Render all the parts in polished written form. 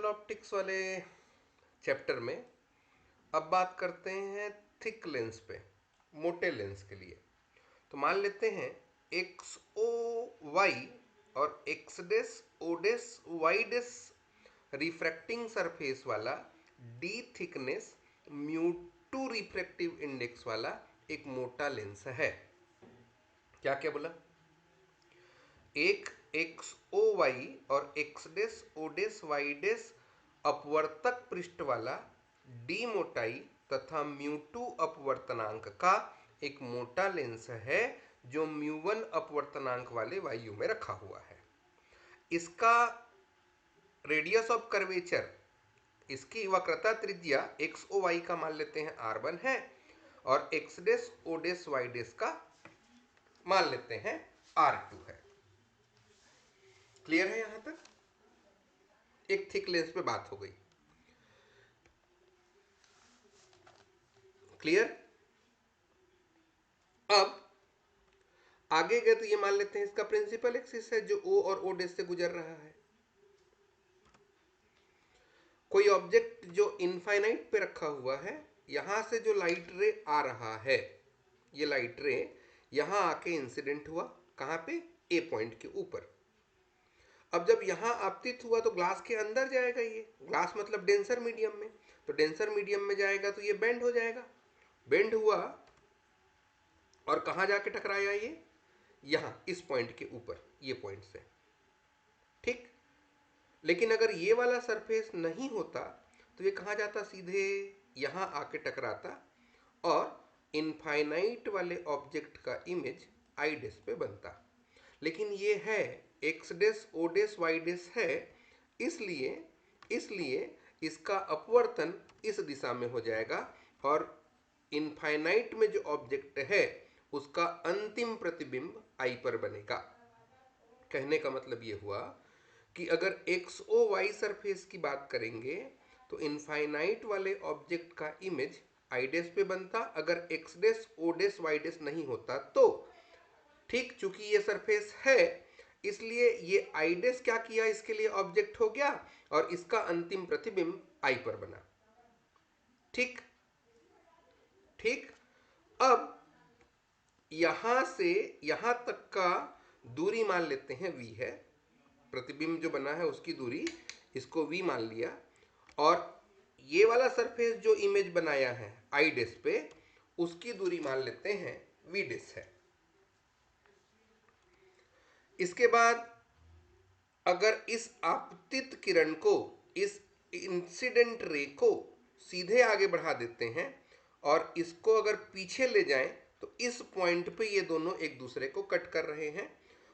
General optics वाले chapter में अब बात करते हैं थिक लेंस पे, मोटे लेंस के लिए। तो मान लेते हैं एक्स ओ वाई और एक्स डेस ओ डेस वाई डेस रिफ्रैक्टिंग सरफेस वाला D thickness mu two refractive index वाला एक मोटा लेंस है। क्या क्या बोला? एक एक्स ओ वाई और एक्स डेस ओ डेस वाई डेस अपवर्तक पृष्ठ वाला डी मोटाई तथा म्यू टू अपवर्तनांक का एक मोटा लेंस है जो म्यू वन अपवर्तनांक वाले वायु में रखा हुआ है। इसका रेडियस ऑफ कर्वेचर, इसकी वक्रता त्रिज्या एक्स ओ वाई का मान लेते हैं R1 है और एक्स डेस ओ डेस वाई डेस का मान लेते हैं R2 है। क्लियर है? यहां तक एक थिक लेंस पे बात हो गई। क्लियर? अब आगे गए तो ये मान लेते हैं इसका प्रिंसिपल एक्सिस है जो O और O डेस से गुजर रहा है। कोई ऑब्जेक्ट जो इनफाइनाइट पे रखा हुआ है, यहां से जो लाइट रे आ रहा है, ये लाइट रे यहां आके इंसिडेंट हुआ। कहां पे? ए पॉइंट के ऊपर। अब जब यहां आपतित हुआ तो ग्लास के अंदर जाएगा। ये ग्लास मतलब डेंसर मीडियम में, तो डेंसर मीडियम में जाएगा तो ये बेंड हो जाएगा। बेंड हुआ और कहां जाके टकराया? ये यहां इस पॉइंट के ऊपर, ये पॉइंट से। ठीक। लेकिन अगर ये वाला सरफेस नहीं होता तो ये कहां जाता? सीधे यहां आके टकराता और इनफाइनाइट वाले ऑब्जेक्ट का इमेज आई डेस पे बनता। लेकिन ये है एक्स डेस ओ डेस वाई डेस है, इसलिए इसलिए इसका अपवर्तन इस दिशा में हो जाएगा और इनफाइनाइट में जो ऑब्जेक्ट है उसका अंतिम प्रतिबिंब आई पर बनेगा। कहने का मतलब ये हुआ कि अगर एक्स ओ वाई सरफेस की बात करेंगे तो इनफाइनाइट वाले ऑब्जेक्ट का इमेज आई डेस पे बनता अगर एक्स डेस ओ डेस वाई डेस नहीं होता तो। ठीक, चूंकि ये सरफेस है इसलिए ये आई डेस क्या किया? इसके लिए ऑब्जेक्ट हो गया और इसका अंतिम प्रतिबिंब आई पर बना। ठीक ठीक। अब यहां से यहां तक का दूरी मान लेते हैं v है। प्रतिबिंब जो बना है उसकी दूरी, इसको v मान लिया। और ये वाला सरफेस जो इमेज बनाया है आई डेस पे, उसकी दूरी मान लेते हैं v डेस है। इसके बाद अगर इस आपतित किरण को, इस इंसिडेंट रे को सीधे आगे बढ़ा देते हैं और इसको अगर पीछे ले जाएं तो इस पॉइंट पे ये दोनों एक दूसरे को कट कर रहे हैं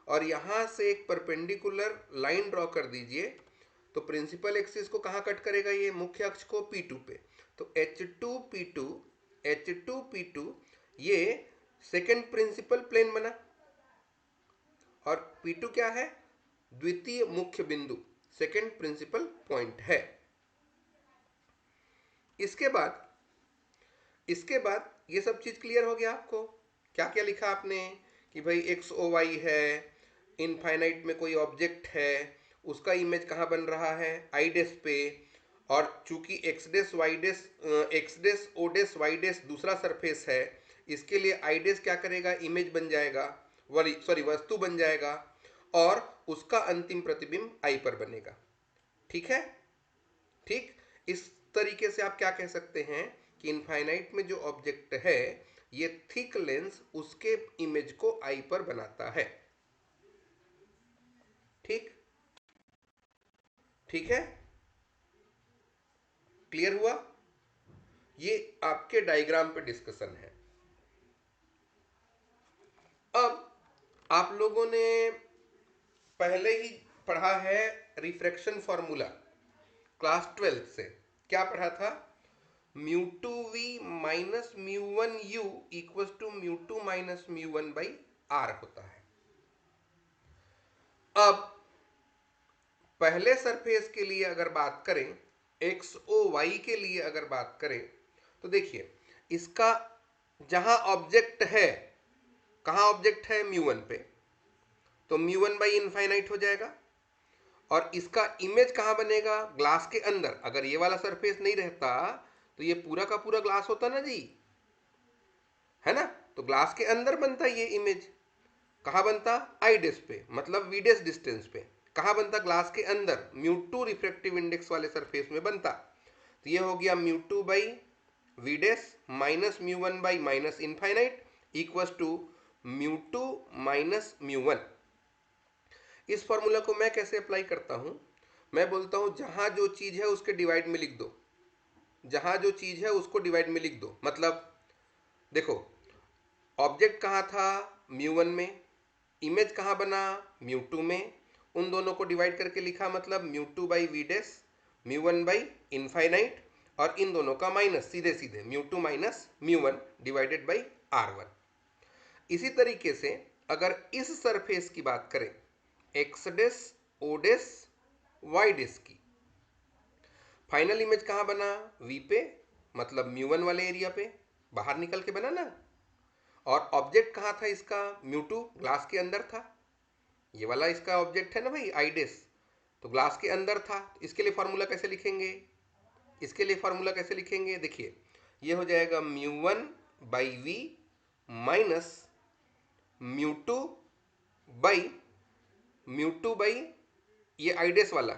और यहां से एक परपेंडिकुलर लाइन ड्रॉ कर दीजिए। तो प्रिंसिपल एक्सिस को कहां कट करेगा? ये मुख्य अक्ष को P2 पे। तो H2P2 H2P2 ये सेकेंड प्रिंसिपल प्लेन बना और P2 क्या है? द्वितीय मुख्य बिंदु, सेकेंड प्रिंसिपल पॉइंट है। इसके बाद ये सब चीज क्लियर हो गया आपको? क्या क्या लिखा आपने कि भाई एक्स ओ वाई है, इनफाइनाइट में कोई ऑब्जेक्ट है, उसका इमेज कहाँ बन रहा है? आई डेस पे। और चूंकि एक्स डेस ओ डेस वाई डेस दूसरा सरफेस है, इसके लिए आई डेस क्या करेगा? इमेज बन जाएगा, वस्तु बन जाएगा और उसका अंतिम प्रतिबिंब आई पर बनेगा। ठीक है? ठीक। इस तरीके से आप क्या कह सकते हैं कि इनफाइनाइट में जो ऑब्जेक्ट है ये थिक लेंस उसके इमेज को आई पर बनाता है। ठीक ठीक है? क्लियर हुआ? ये आपके डायग्राम पे डिस्कशन है। अब आप लोगों ने पहले ही पढ़ा है रिफ्रैक्शन फॉर्मूला क्लास 12 से। क्या पढ़ा था? Mu two v minus mu one u equal to mu two minus mu one by r होता है। अब पहले सरफेस के लिए अगर बात करें, एक्स ओ वाई के लिए अगर बात करें तो देखिए इसका जहां ऑब्जेक्ट है, कहां ऑब्जेक्ट है? म्यू वन पे, तो म्यू वन बाई इनफाइनाइट हो जाएगा और इसका इमेज कहाँ बनेगा, ग्लास के अंदर। अगर ये वाला सरफेस नहीं रहता तो ये पूरा का पूरा ग्लास होता ना जी, है ना। तो ग्लास के अंदर बनता ये इमेज। कहाँ बनता, आई डेस पे, मतलब वी डेस डिस्टेंस पे। कहाँ बनता, ग्लास के अंदर, म्यू2 रिफ्रैक्टिव इंडेक्स वाले सरफेस में बनता। तो ये हो गया म्यू2 बाई वी डेस माइनस म्यू1 by minus infinite equals to म्यू2 माइनस म्यू1। इस फॉर्मूला को मैं कैसे अप्लाई करता हूं, मैं बोलता हूं जहां जो चीज है उसके डिवाइड में लिख दो, जहां जो चीज है उसको डिवाइड में लिख दो। मतलब देखो, ऑब्जेक्ट कहाँ था, म्यू1 में, इमेज कहाँ बना, म्यू2 में, उन दोनों को डिवाइड करके लिखा, मतलब म्यू2 बाई वी डेस म्यू1 बाई इनफाइनाइट, और इन दोनों का माइनस, सीधे सीधे म्यू2 माइनस म्यू1 डिवाइडेड बाई r1। इसी तरीके से अगर इस सरफेस की बात करें, एक्स डेस, ओ डेस, वाई डेस की, फाइनल इमेज कहाँ बना, वी पे, मतलब म्यू1 वाले एरिया पे बाहर निकल के बना ना। और ऑब्जेक्ट कहाँ था इसका, म्यू2 ग्लास के अंदर था। ये वाला इसका ऑब्जेक्ट है ना भाई, आई डेस, तो ग्लास के अंदर था। तो इसके लिए फॉर्मूला कैसे लिखेंगे, इसके लिए फॉर्मूला कैसे लिखेंगे, देखिए ये हो जाएगा म्यू1 बाई वी माइनस म्यू2 बाई म्यू2 बाई ये आईडेस वाला,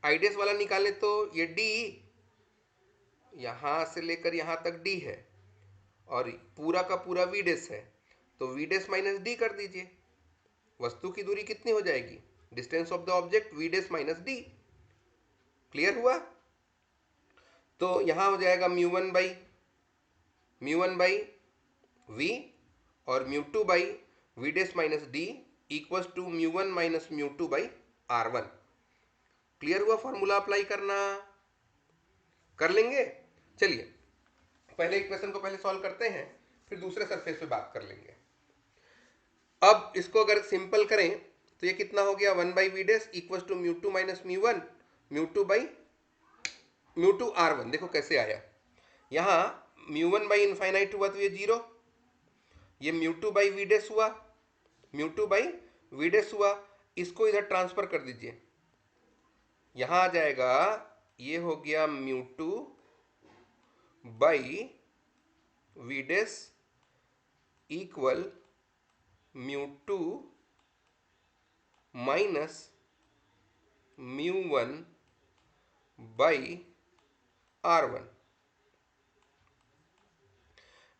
आईडेस वाला निकालें तो ये डी, यहाँ से लेकर यहाँ तक डी है, और पूरा का पूरा वी डेस है, तो वी डेस माइनस डी कर दीजिए। वस्तु की दूरी कितनी हो जाएगी, distance of the object v days minus d. Clear हुआ। तो यहां हो जाएगा म्यू वन बाई वी और म्यू2 by v days minus D equals to म्यू1 माइनस म्यू2 बाई r1। क्लियर हुआ, फॉर्मूला अप्लाई करना कर लेंगे। चलिए पहले इक्वेशन को पहले सॉल्व करते हैं, फिर दूसरे सरफेस पे बात कर लेंगे। अब इसको अगर सिंपल करें तो ये कितना हो गया, 1 by v dash equals to म्यू2 माइनस म्यू1 म्यू2 बाई म्यू2 r1। देखो कैसे आया, यहाँ म्यू1 बाई इनफाइनाइट हुआ तो ये जीरो, ये म्यू2 बाई वी डेस हुआ, म्यू2 बाई वी डेस हुआ, इसको इधर ट्रांसफर कर दीजिए, यहाँ आ जाएगा, ये हो गया म्यू2 बाई वी डेस इक्वल म्यू2 माइनस म्यू1 बाई r1।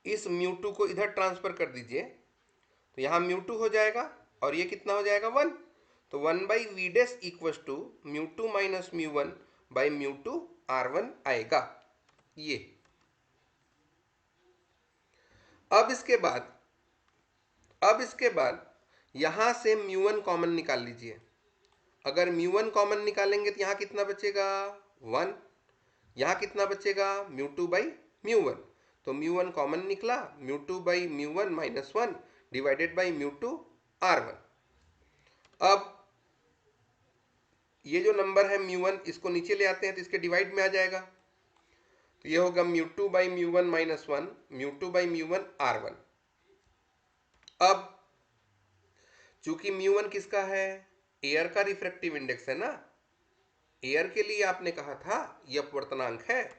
इस म्यू2 को इधर ट्रांसफर कर दीजिए, तो यहाँ म्यू2 हो जाएगा और ये कितना हो जाएगा 1, तो 1 by v dash equals to म्यू2 माइनस म्यू1 बाई म्यू2 r1 आएगा ये। अब इसके बाद यहां से म्यू1 कॉमन निकाल लीजिए। अगर म्यू1 कॉमन निकालेंगे तो यहाँ कितना बचेगा 1, यहाँ कितना बचेगा म्यू2 बाई म्यू1, तो म्यू1 कॉमन निकला, म्यू2 बाई म्यू1 माइनस 1 डिवाइडेड बाई म्यू2 r1। अब ये जो नंबर है म्यू1, इसको नीचे ले आते हैं तो इसके डिवाइड में आ जाएगा, तो ये होगा म्यू2 बाई म्यू1 माइनस 1 म्यू2 बाई म्यू1 r1। अब चूंकि म्यू1 किसका है, एयर का रिफ्रैक्टिव इंडेक्स है ना, एयर के लिए आपने कहा था यह अपवर्तनांक है,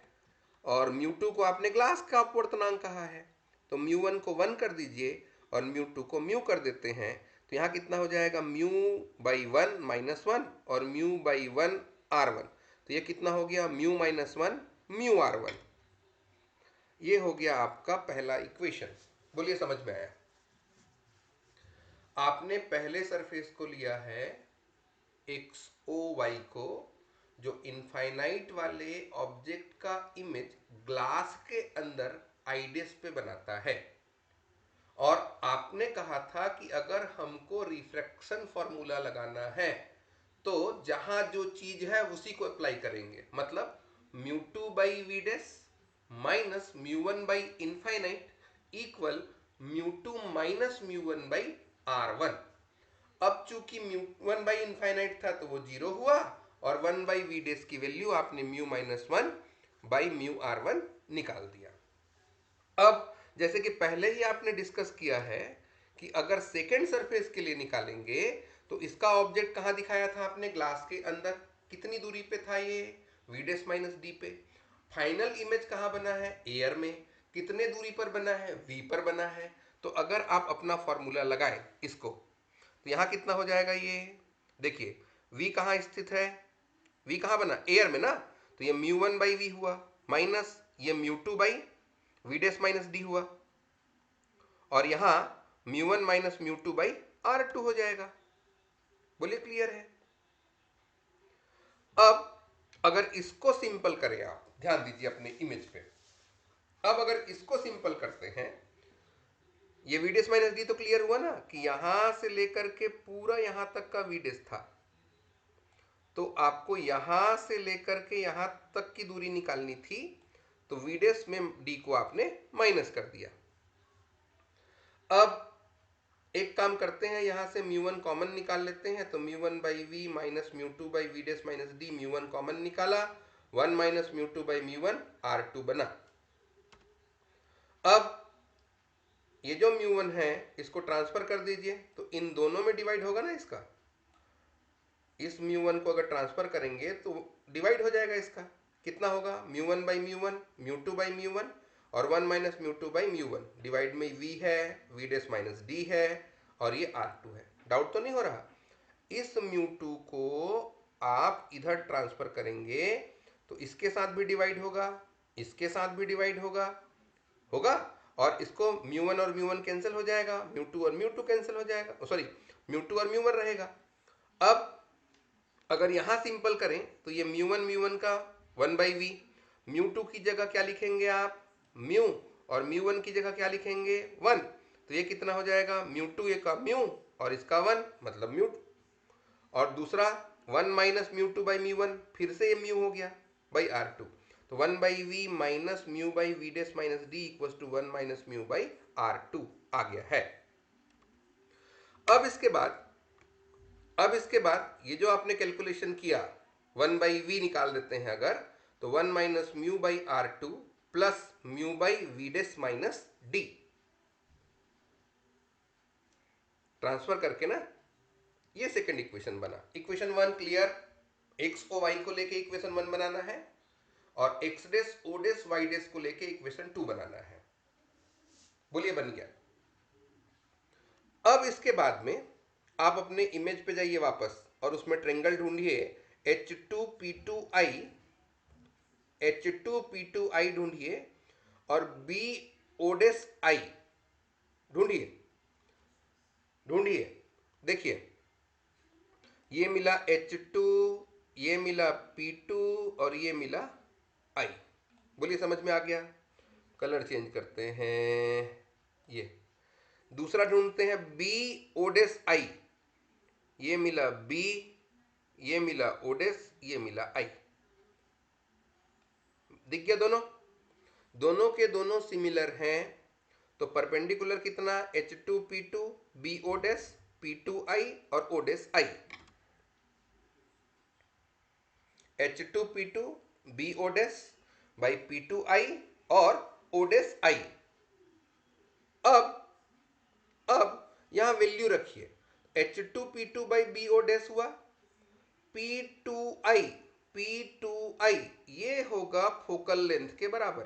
और म्यू2 को आपने ग्लास का अपवर्तनांक कहा है, तो म्यू1 को 1 कर दीजिए और म्यू2 को म्यू कर देते हैं, तो यहाँ कितना हो जाएगा म्यू बाई 1 माइनस 1 और म्यू बाई 1 r1, तो ये कितना हो गया म्यू माइनस 1 म्यू r1। ये हो गया आपका पहला इक्वेशन। बोलिए समझ में आया। आपने पहले सरफेस को लिया है एक्स ओ वाई को, जो इनफाइनाइट वाले ऑब्जेक्ट का इमेज ग्लास के अंदर आईडेस पे बनाता है, और आपने कहा था कि अगर हमको रिफ्रैक्शन फॉर्मूला लगाना है तो जहां जो चीज है उसी को अप्लाई करेंगे, मतलब म्यू2 बाई वी डेस माइनस म्यू1 बाई इनफाइनाइट इक्वल म्यू2 माइनस म्यू1 बाई r1। अब चूंकि म्यू1 बाई इनफाइनाइट था तो वो जीरो हुआ, और 1 बाई वी डेस की वैल्यू आपने mu minus 1 by mu r1 निकाल दिया। अब जैसे कि पहले ही आपने डिस्कस किया है कि अगर सेकेंड सरफेस के लिए निकालेंगे तो इसका ऑब्जेक्ट कहाँ दिखाया था आपने? ग्लास के अंदर। कितनी दूरी पे था ये? वी डेस माइनस डी पे। फाइनल इमेज कहाँ बना है? एयर में। कितने दूरी पर बना है? वी पर बना है। तो अगर आप अपना फॉर्मूला लगाएं इसको, तो यहाँ कितना हो जाएगा ये? देखिए वी कहाँ स्थित है? वी कहाँ बना? एयर में ना। तो ये म्यू वन बाई वी हुआ, माइनस ये mu two by v days minus d हुआ, और यहाँ mu one minus mu two by are two हो जाएगा। बोलिए क्लियर है? अब अगर इसको सिंपल करें, आप ध्यान दीजिए अपने इमेज पे। अब अगर इसको सिंपल करते हैं, ये वीडेस माइनस डी तो क्लियर हुआ ना कि यहां से लेकर के पूरा यहां तक का वीडेस था, तो आपको यहां से लेकर के यहां तक की दूरी निकालनी थी, तो वीडेस में डी को आपने माइनस कर दिया। अब एक काम करते हैं, यहां से म्यू वन कॉमन निकाल लेते हैं, तो mu one by v minus mu two by v days minus D, mu one common निकाला, one minus mu two by mu one are two बना। अब ये जो म्यू वन है इसको ट्रांसफर कर दीजिए, तो इन दोनों में डिवाइड होगा ना इसका। इस म्यू वन को अगर ट्रांसफर करेंगे तो डिवाइड हो जाएगा इसका। कितना होगा? Mu one by mu one, mu two by mu one, और one minus mu two by mu one. Divide में वी है, वी डेस माइनस डी है, और ये आर टू है। डाउट तो नहीं हो रहा? इस म्यू टू को आप इधर ट्रांसफर करेंगे तो इसके साथ भी डिवाइड होगा, इसके साथ भी डिवाइड होगा, होगा, और इसको म्यू वन और म्यू वन कैंसिल हो जाएगा, म्यू टू और म्यू टू कैंसिल हो जाएगा, सॉरी म्यू टू और म्यू वन रहेगा। अब अगर यहां सिंपल करें तो ये म्यू वन का one by v, mu two की जगह क्या लिखेंगे आप? म्यू, और म्यू वन की जगह क्या लिखेंगे? वन। तो ये कितना हो जाएगा? म्यू टू ये का म्यू और इसका वन, मतलब म्यू। और दूसरा one minus mu two by mu one, फिर से ये म्यू हो गया बाई आर टू। तो one by v minus mu by v days minus D equal to one minus mu by are two आ गया है। अब इसके बाद ये जो आपने कैलकुलेशन किया, वन बाई वी निकाल देते हैं अगर, तो one minus mu by are two plus mu by v days minus d, transfer करके ना, ये सेकंड इक्वेशन बना। Equation one clear? X o y को लेके इक्वेशन वन बनाना है, और एक्स डेस ओ डेस वाई डेस को लेके इक्वेशन टू बनाना है। बोलिए बन गया? अब इसके बाद में आप अपने इमेज पे जाइए वापस, और उसमें ट्रेंगल ढूंढिए H2P2I, H2P2I ढूंढिए, और BO' ढूंढिए। देखिए ये मिला H2, ये मिला P2, और ये मिला I। बोलिए समझ में आ गया? कलर चेंज करते हैं, ये दूसरा ढूंढते हैं BO', ये मिला B, ये मिला O', ये मिला I। दिख गया? दोनों के दोनों सिमिलर हैं, तो परपेंडिकुलर कितना? H2P2 BO', P2I और O', H2P2 BO' by P2I और O'। अब यहां वैल्यू रखिए, H2P2 बाई BO' हुआ, P2I ये होगा फोकल लेंथ के बराबर।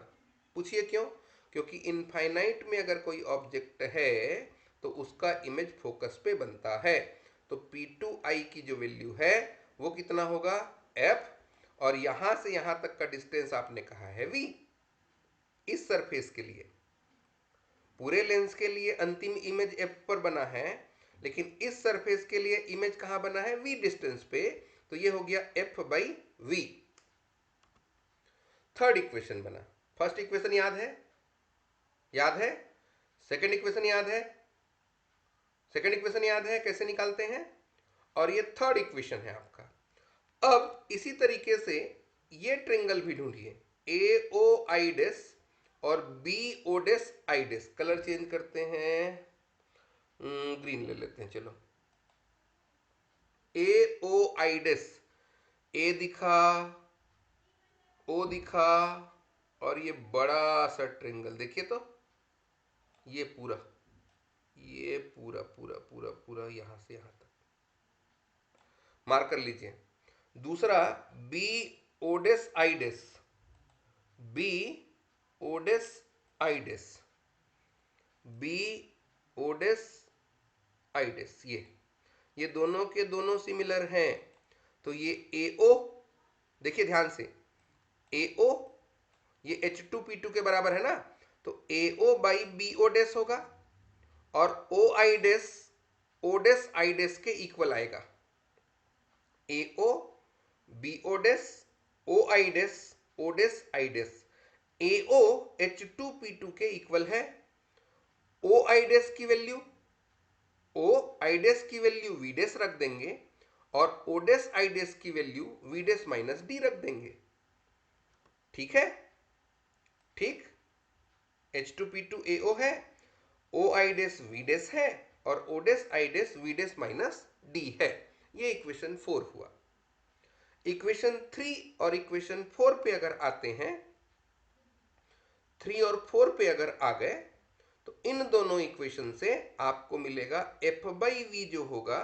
पूछिए क्यों? क्योंकि इनफाइनाइट में अगर कोई ऑब्जेक्ट है तो उसका इमेज फोकस पे बनता है। तो P2I की जो वैल्यू है वो कितना होगा? F, और यहां से यहां तक का डिस्टेंस आपने कहा है V। इस सरफेस के लिए, पूरे लेंस के लिए अंतिम इमेज F पर बना है, लेकिन इस सरफेस के लिए इमेज कहां बना है? V डिस्टेंस पे। तो ये हो गया F by V। Third equation बना। फर्स्ट इक्वेशन याद है? सेकंड इक्वेशन याद है? कैसे निकालते हैं? और ये थर्ड इक्वेशन है आपका। अब इसी तरीके से ये ट्रेंगल भी ढूंढिए, AOI' और BO'। कलर चेंज करते हैं, ग्रीन ले लेते हैं, चलो। AOI', A दिखा, O दिखा, और ये बड़ा सा ट्रेंगल देखिए, तो ये पूरा पूरा यहां से यहां तक, मार्क कर लीजिए। दूसरा B ओडेस address, B ओडेस address, B ओडेस address, ये दोनों के दोनों सिमिलर हैं। तो ये एओ, देखिए ध्यान से, एओ ये H2P2 के बराबर है ना, तो एओ बाई बी ओडेस होगा और ओ आइडेस ओडेस आइडेस के इक्वल आएगा। एओ बी ओडेस ओ आइडेस ओडेस आइडेस, एओ H2P2 के इक्वल है। ओ आइडेस की वैल्यू, ओ आइडेस की वैल्यू वीडेस रख देंगे और ओडेस आइडेस की वैल्यू वीडेस माइनस डी रख देंगे। ठीक है, ठीक, H2P2AO है, ओ आइडेस वीडेस है और ओडेस आइडेस वीडेस माइनस डी है। ये इक्वेशन 4 हुआ। इक्वेशन 3 और इक्वेशन 4 पे अगर आते हैं, 3 और 4 पे अगर आ गए तो इन दोनों इक्वेशन से आपको मिलेगा एफ बाई वी जो होगा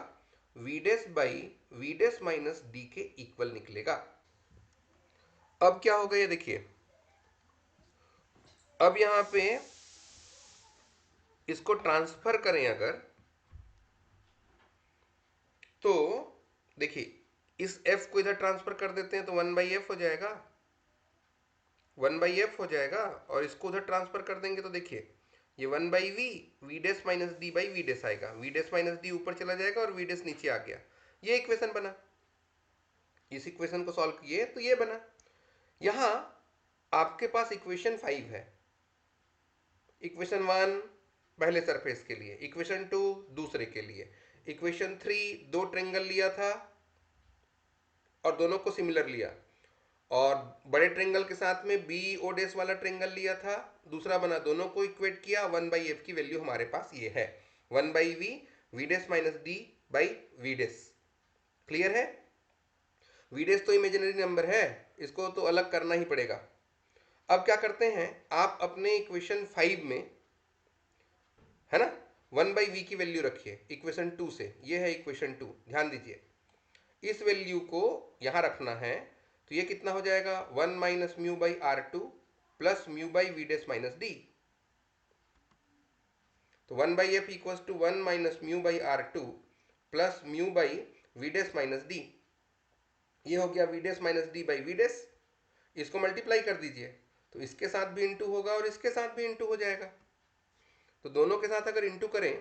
वीडेस बाई वीडेस माइनस डी के इक्वल निकलेगा। अब क्या होगा ये देखिए, अब यहां पे इसको ट्रांसफर करें अगर, तो देखिए इस f को इधर ट्रांसफर कर देते हैं तो 1/f हो जाएगा, 1/f हो जाएगा, और इसको उधर ट्रांसफर कर देंगे तो देखिए ये 1/v v days minus D by v dash आएगा, वी डेस माइनस डी ऊपर चला जाएगा और वी डेस नीचे आ गया। ये इक्वेशन बना। इस इक्वेशन को सॉल्व किए तो ये बना। यहां आपके पास इक्वेशन 5 है, इक्वेशन 1 पहले सरफेस के लिए, इक्वेशन 2 दूसरे के लिए, इक्वेशन 3 दो ट्रेंगल लिया था और दोनों को सिमिलर लिया, और बड़े ट्रेंगल के साथ में बी ओडेस वाला ट्रेंगल लिया था, दूसरा बना, दोनों को इक्वेट किया, 1/f की वैल्यू हमारे पास ये है, 1/v v days minus D by v dash. Clear है? वी डेस तो इमेजिनरी नंबर है, इसको तो अलग करना ही पड़ेगा। अब क्या करते हैं, आप अपने इक्वेशन 5 में, है ना, 1/v की वैल्यू रखिए इक्वेशन 2 से, ये है इक्वेशन 2, ध्यान दीजिए, इस वैल्यू को यहां रखना है। तो ये कितना हो जाएगा, 1 minus mu by are two plus mu by v days minus D. तो 1/f equals to 1 minus mu by are two plus mu by v days minus D. ये हो गया v days minus D by v dash. इसको multiply कर दीजिए तो इसके साथ भी इंटू होगा और इसके साथ भी इंटू हो जाएगा। तो दोनों के साथ अगर इंटू करें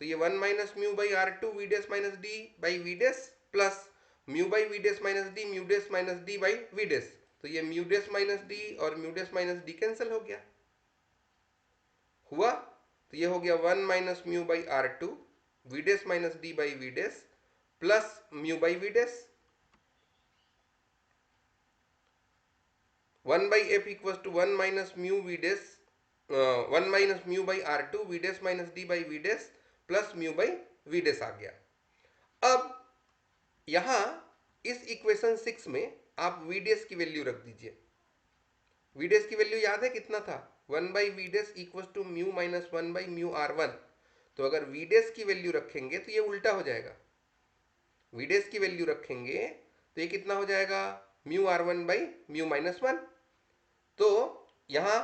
तो ये 1 minus mu by are two v days minus D by v dash plus mu by v days minus D mu dash minus D by v dash. तो ये म्यू डेस माइनस डी और mu dash minus D cancel हो गया, हुआ। तो ये हो गया 1 minus mu by are two v days minus D by v dash plus mu by v dash. 1 by F equal to 1 minus mu v dash 1 minus mu by are two v days minus D by v dash plus mu by v dash आ गया। अब यहां इस equation 6 में आप we dash की value रख दीजिए। वी डेस की वैल्यू याद है कितना था, 1 by v dash equal to mu minus 1 by mu are one. तो अगर वी डेस की वैल्यू रखेंगे तो ये उल्टा हो जाएगा, वी डेस की वैल्यू रखेंगे तो ये कितना हो जाएगा, mu are one by mu minus one. तो यहां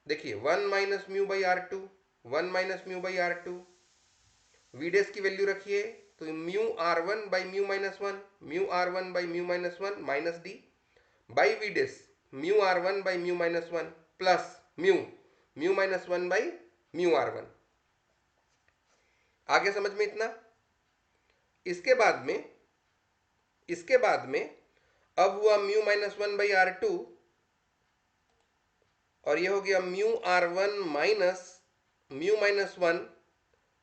देखिए 1 minus mu by are two, 1 minus mu by are two, v dash की वैल्यू रखिए तो mu are one by mu minus one, mu are one by mu minus one minus D by v dash mu are one by mu minus one plus mu mu minus one by mu are one. आगे समझ में इतना? इसके बाद में, इसके बाद में अब हुआ mu minus one by are two और ये हो गया mu are one minus mu minus one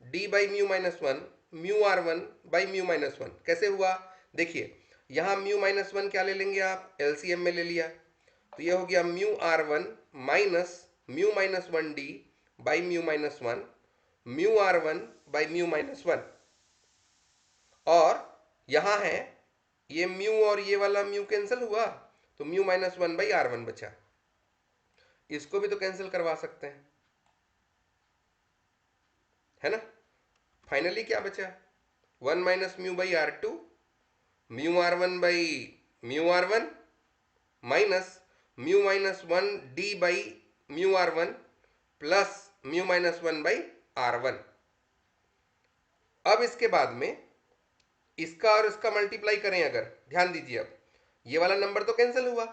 d by mu minus one mu are one by mu minus one. कैसे हुआ देखिए, यहां म्यू माइनस वन क्या ले लेंगे आप, एलसीएम में ले लिया, तो ये हो गया mu are one minus mu minus one d by mu minus one mu are one by mu minus one. और यहां है ये म्यू और ये वाला म्यू कैंसिल हुआ तो mu minus one by are one बचा, इसको भी तो कैंसिल करवा सकते हैं, है ना। फाइनली क्या बचा, 1 minus mu by are two mu are one by mu are one minus mu minus one d by mu are one plus mu minus one by are one. अब इसके बाद में इसका और इसका मल्टीप्लाई करें अगर, ध्यान दीजिए, अब ये वाला नंबर तो कैंसिल हुआ,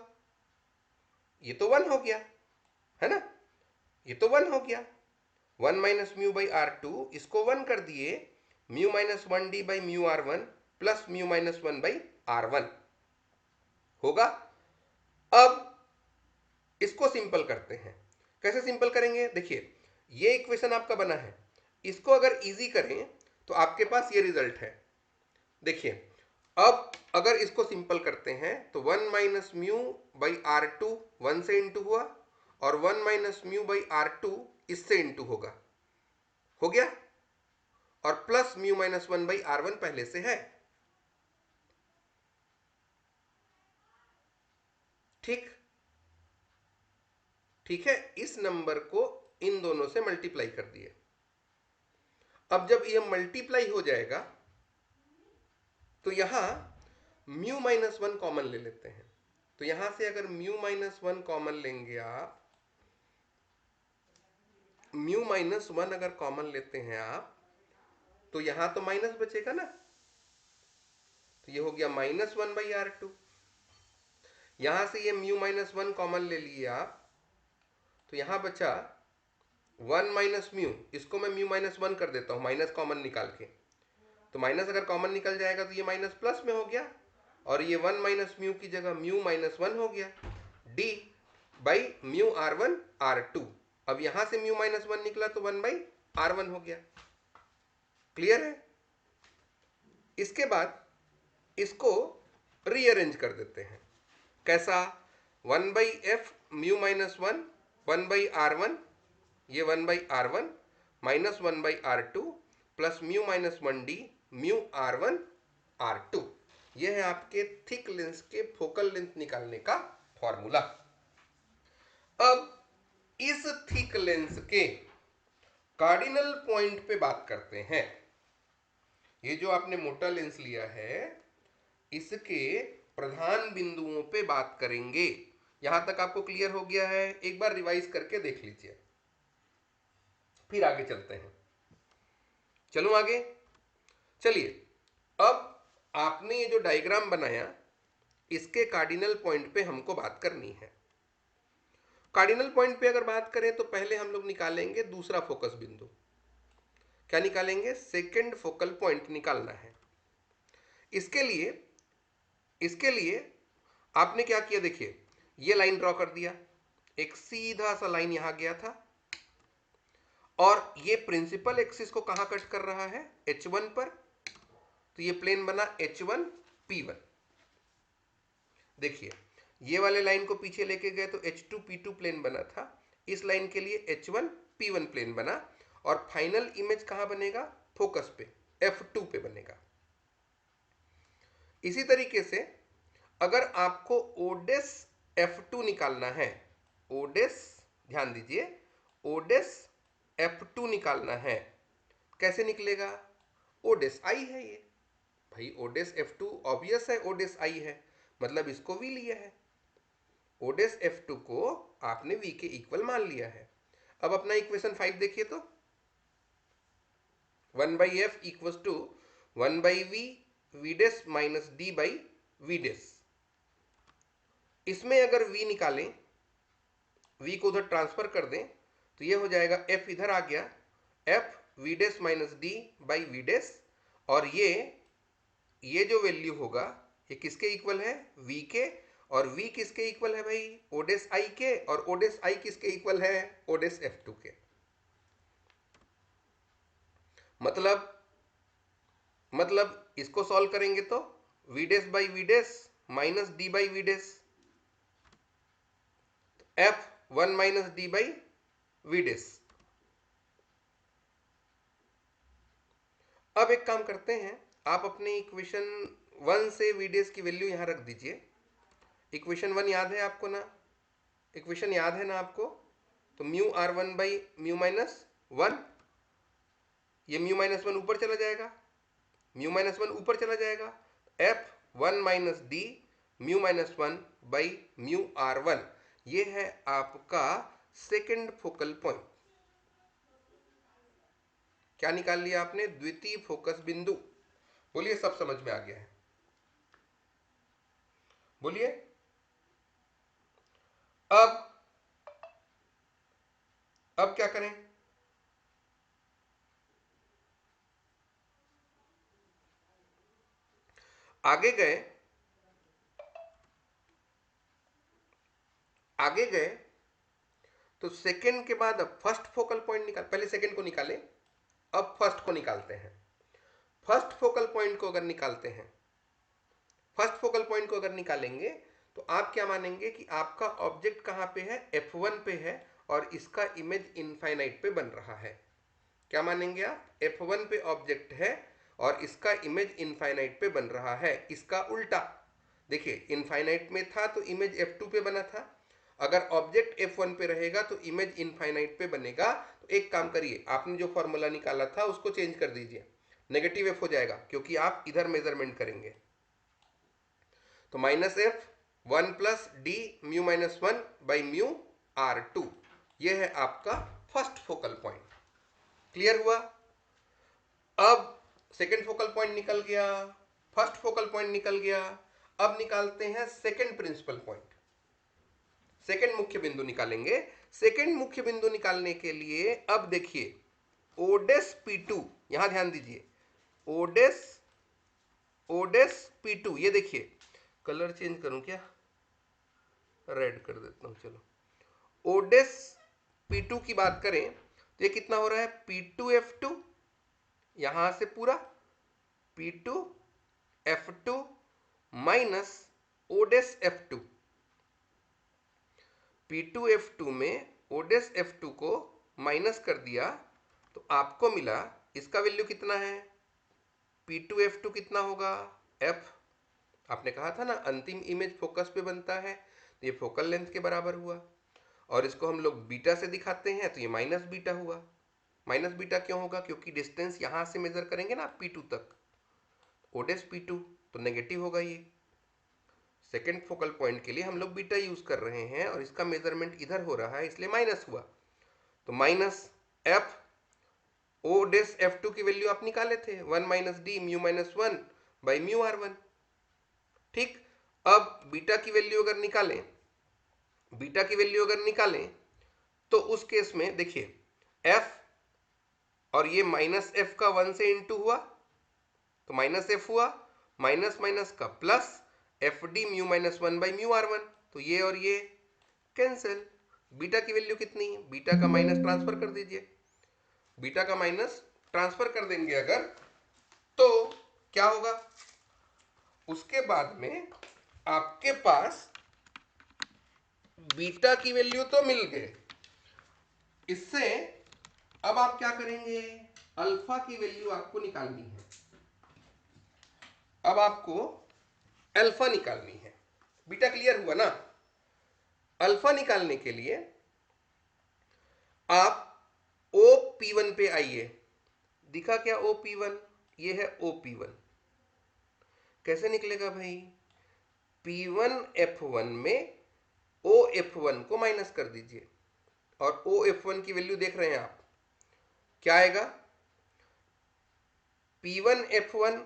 ये तो वन हो गया है ना, ये तो वन हो गया। One minus mu by are two, इसको वन कर दिए, mu minus one d by mu are one plus mu minus one by are one होगा। अब इसको सिंपल करते हैं। कैसे सिंपल करेंगे? देखिए, ये इक्वेशन आपका बना है, इसको अगर इजी करें तो आपके पास ये रिजल्ट है। देखिए, अब अगर इसको सिंपल करते हैं तो one minus mu by are two one से इंटू हुआ और one minus mu by are two इससे इंटू होगा, हो गया, और plus mu minus one by are one पहले से है। ठीक, ठीक है, इस नंबर को इन दोनों से मल्टीप्लाई कर दिए। अब जब ये मल्टीप्लाई हो जाएगा तो यहां म्यू माइनस वन कॉमन ले लेते हैं। तो यहां से अगर म्यू माइनस वन कॉमन लेंगे आप, म्यू माइनस वन अगर कॉमन लेते हैं आप, तो यहां तो माइनस बचेगा ना, तो ये हो गया minus one by are two. यहां से ये म्यू माइनस वन कॉमन ले लिए आप, तो यहां बचा वन माइनस म्यू, इसको मैं म्यू माइनस वन कर देता हूं माइनस कॉमन निकाल के, तो माइनस अगर कॉमन निकल जाएगा तो ये माइनस प्लस में हो गया, और ये वन माइनस म्यू की जगह म्यू माइनस वन हो गया, d by mu are one are two. अब यहां से म्यू माइनस वन निकला तो वन बाई आर वन हो गया। क्लियर है? इसके बाद इसको रीअरेंज कर देते हैं। कैसा? One by F mu minus one, one by are one, ये one by are one minus one by are two plus mu minus one D mu are one are two. यह है आपके थिक लेंस के focal length निकालने का formula. अब इस thick lens के कार्डिनल पॉइंट पे बात करते हैं। ये जो आपने मोटा लेंस लिया है, इसके प्रधान बिंदुओं पे बात करेंगे। यहां तक आपको क्लियर हो गया है? एक बार रिवाइज करके देख लीजिए, फिर आगे चलते हैं। चलो आगे चलिए। अब आपने ये जो डायग्राम बनाया, इसके कार्डिनल पॉइंट पे हमको बात करनी है। कार्डिनल पॉइंट पे अगर बात करें तो पहले हम लोग निकालेंगे दूसरा फोकस बिंदु। क्या निकालेंगे? सेकेंड फोकल पॉइंट निकालना है। इसके लिए आपने क्या किया? देखिए, ये लाइन ड्रॉ कर दिया, एक सीधा सा लाइन यहां गया था, और ये प्रिंसिपल एक्सिस को कहां कट कर रहा है? H1 पर। तो ये प्लेन बना H1 P1। देखिए, ये वाले लाइन को पीछे लेके गए तो H2 P2 प्लेन बना था, इस लाइन के लिए H1 P1 प्लेन बना, और फाइनल इमेज कहां बनेगा? फोकस पे F2 पे बनेगा। इसी तरीके से अगर आपको ओडेस F2 निकालना है, ओडेस, ध्यान दीजिए, ओडेस F2 निकालना है, कैसे निकलेगा? ओडेस आई है ये, भाई ओडेस F2 ऑब्वियस है, ओडेस आई है, मतलब इसको V लिया है। ओडेस F2 को आपने V के इक्वल मान लिया है। अब अपना इक्वेशन 5 देखिए तो, 1 by F equal to 1 by v v days minus D by v dash. इसमें अगर V निकालें, V को उधर ट्रांसफर कर दें, तो ये हो जाएगा F इधर आ गया, F v days minus D by v des, और ये जो वैल्यू होगा ये किसके इक्वल है? V के, और V किसके इक्वल है भाई? ओडेस I के, और ओडेस I किसके इक्वल है? ओडेस F2 के। मतलब इसको सॉल्व करेंगे तो v des by v days minus D by v des, F 1 minus D by v des. अब एक काम करते हैं, आप अपने इक्वेशन 1 से वी डेस की वैल्यू यहां रख दीजिए। इक्वेशन 1 याद है आपको ना? इक्वेशन याद है ना आपको? तो mu are one by mu minus one, ये म्यू माइनस वन ऊपर चला जाएगा, म्यू माइनस वन ऊपर चला जाएगा, F 1 minus D mu minus 1 by mu R1। ये है आपका सेकेंड फोकल पॉइंट। क्या निकाल लिया आपने? द्वितीय फोकस बिंदु। बोलिए सब समझ में आ गया है? बोलिए। अब क्या करें? आगे गए तो सेकंड के बाद अब फर्स्ट फोकल पॉइंट निकाल, पहले सेकंड को निकालें, अब फर्स्ट को निकालते हैं। फर्स्ट फोकल पॉइंट को अगर निकालते हैं, फर्स्ट फोकल पॉइंट को अगर निकालेंगे तो आप क्या मानेंगे कि आपका ऑब्जेक्ट कहां पे है? F1 पे है और इसका इमेज इनफाइनाइट पे बन रहा है। क्या मानेंगे आप? F1 पे ऑब्जेक्ट है और इसका इमेज इनफाइनाइट पे बन रहा है। इसका उल्टा देखिए, इनफाइनाइट में था तो इमेज F2 पे बना था। अगर ऑब्जेक्ट F1 पे रहेगा तो इमेज इनफाइनाइट पे बनेगा। तो एक काम करिए, आपने जो फॉर्मूला निकाला था उसको चेंज कर दीजिए, नेगेटिव F हो जाएगा क्योंकि आप इधर मेजरमेंट करेंगे। तो minus F 1 plus D mu minus 1 by mu R2। ये है आपका फर्स्ट फोकल पॉइंट। क्लियर हुआ? अब सेकेंड फोकल पॉइंट निकल गया, फर्स्ट फोकल पॉइंट निकल गया। अब निकालते हैं सेकेंड प्रिंसिपल पॉइंट, सेकेंड मुख्य बिंदु निकालेंगे। सेकेंड मुख्य बिंदु निकालने के लिए अब देखिए, ओडेस P2, यहां ध्यान दीजिए, ओडेस P2, ये देखिए, कलर चेंज करूं क्या? रेड कर देता हूं, चलो। ओडेस P2 की बात करें तो ये कितना हो रहा है? P2F2, यहां से पूरा P2F2 माइनस ओडेस F2। P2F2 में ओडेस F2 को माइनस कर दिया तो आपको मिला, इसका वैल्यू कितना है? P2F2 कितना होगा? F। आपने कहा था ना अंतिम इमेज फोकस पे बनता है, तो ये फोकल लेंथ के बराबर हुआ। और इसको हम लोग बीटा से दिखाते हैं तो ये माइनस बीटा हुआ। माइनस बीटा क्यों होगा? क्योंकि डिस्टेंस यहां से मेजर करेंगे ना P2 तक, ओडेस P2, तो नेगेटिव होगा। ये सेकेंड फोकल पॉइंट के लिए हम लोग बीटा यूज कर रहे हैं और इसका मेजरमेंट इधर हो रहा है, इसलिए माइनस हुआ। तो माइनस F ओ डेस F2 की वैल्यू आप निकाले थे, 1 minus D mu minus 1 by mu R1। ठीक, अब बीटा की वैल्यू अगर निकालें, बीटा की वैल्यू अगर निकालें तो उस केस में देखिए, F और ये माइनस F का 1 से इंटू हुआ तो माइनस F हुआ, माइनस माइनस का plus F d mu minus 1 by mu R1। तो ये और ये कैंसिल। बीटा की वैल्यू कितनी? बीटा का माइनस ट्रांसफर कर दीजिए। बीटा का माइनस ट्रांसफर कर देंगे अगर, तो क्या होगा? उसके बाद में आपके पास बीटा की वैल्यू तो मिल गए, इससे अब आप क्या करेंगे? अल्फा की वैल्यू आपको निकालनी है। अब आपको अल्फा निकालनी है। बीटा क्लियर हुआ ना? अल्फा निकालने के लिए आप OP1 पे आइए। दिखा क्या OP1? ये है OP1। कैसे निकलेगा भाई? P1F1 में OF1 को माइनस कर दीजिए और OF1 की वैल्यू देख रहे हैं आप, क्या आएगा? P1F1,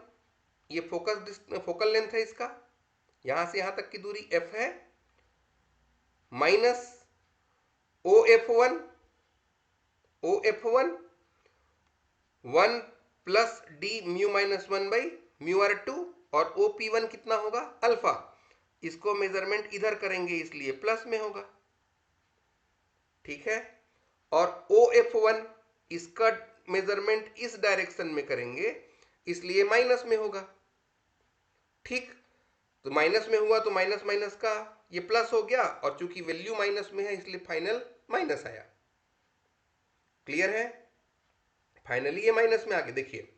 ये फोकल लेंथ है इसका, यहां से यहां तक की दूरी F है, minus OF1 1 plus D mu minus 1 by mu R2, और OP1 कितना होगा? अल्फा। इसको मेजरमेंट इधर करेंगे इसलिए प्लस में होगा, ठीक है। और OF1 इसका मेजरमेंट इस डायरेक्शन में करेंगे इसलिए माइनस में होगा, ठीक। तो माइनस में हुआ तो माइनस माइनस का ये प्लस हो गया, और चूंकि वैल्यू माइनस में है इसलिए फाइनल माइनस आया। क्लियर है? फाइनली ये माइनस में आ गया। देखिए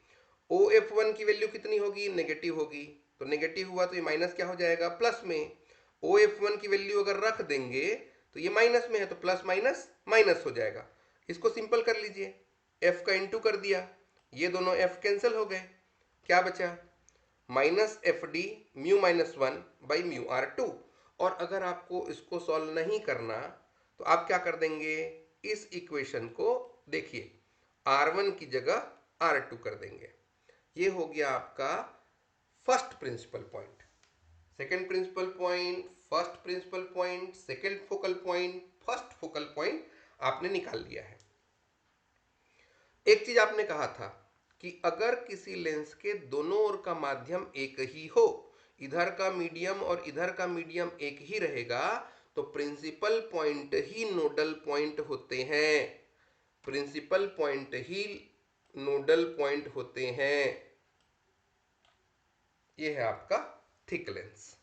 OF1 की वैल्यू कितनी होगी? नेगेटिव होगी, तो नेगेटिव हुआ तो ये माइनस क्या हो जाएगा? प्लस में। OF1 की वैल्यू अगर रख देंगे तो ये माइनस में है तो प्लस माइनस माइनस हो जाएगा। इसको सिंपल कर लीजिए, F का इंटू कर दिया, ये दोनों F कैंसिल हो गए, क्या बचा? Minus f d mu minus 1 by mu r two. और अगर आपको इसको सॉल्व नहीं करना तो आप क्या कर देंगे, इस इक्वेशन को देखिए R1 की जगह R2 कर देंगे। ये हो गया आपका first principal point. Second principal point, first principal point, second focal point, first focal point आपने निकाल लिया है। एक चीज आपने कहा था कि अगर किसी लेंस के दोनों ओर का माध्यम एक ही हो, इधर का मीडियम और इधर का मीडियम एक ही रहेगा, तो प्रिंसिपल पॉइंट ही नोडल पॉइंट होते हैं। प्रिंसिपल पॉइंट ही नोडल पॉइंट होते हैं। ये है आपका थिक लेंस।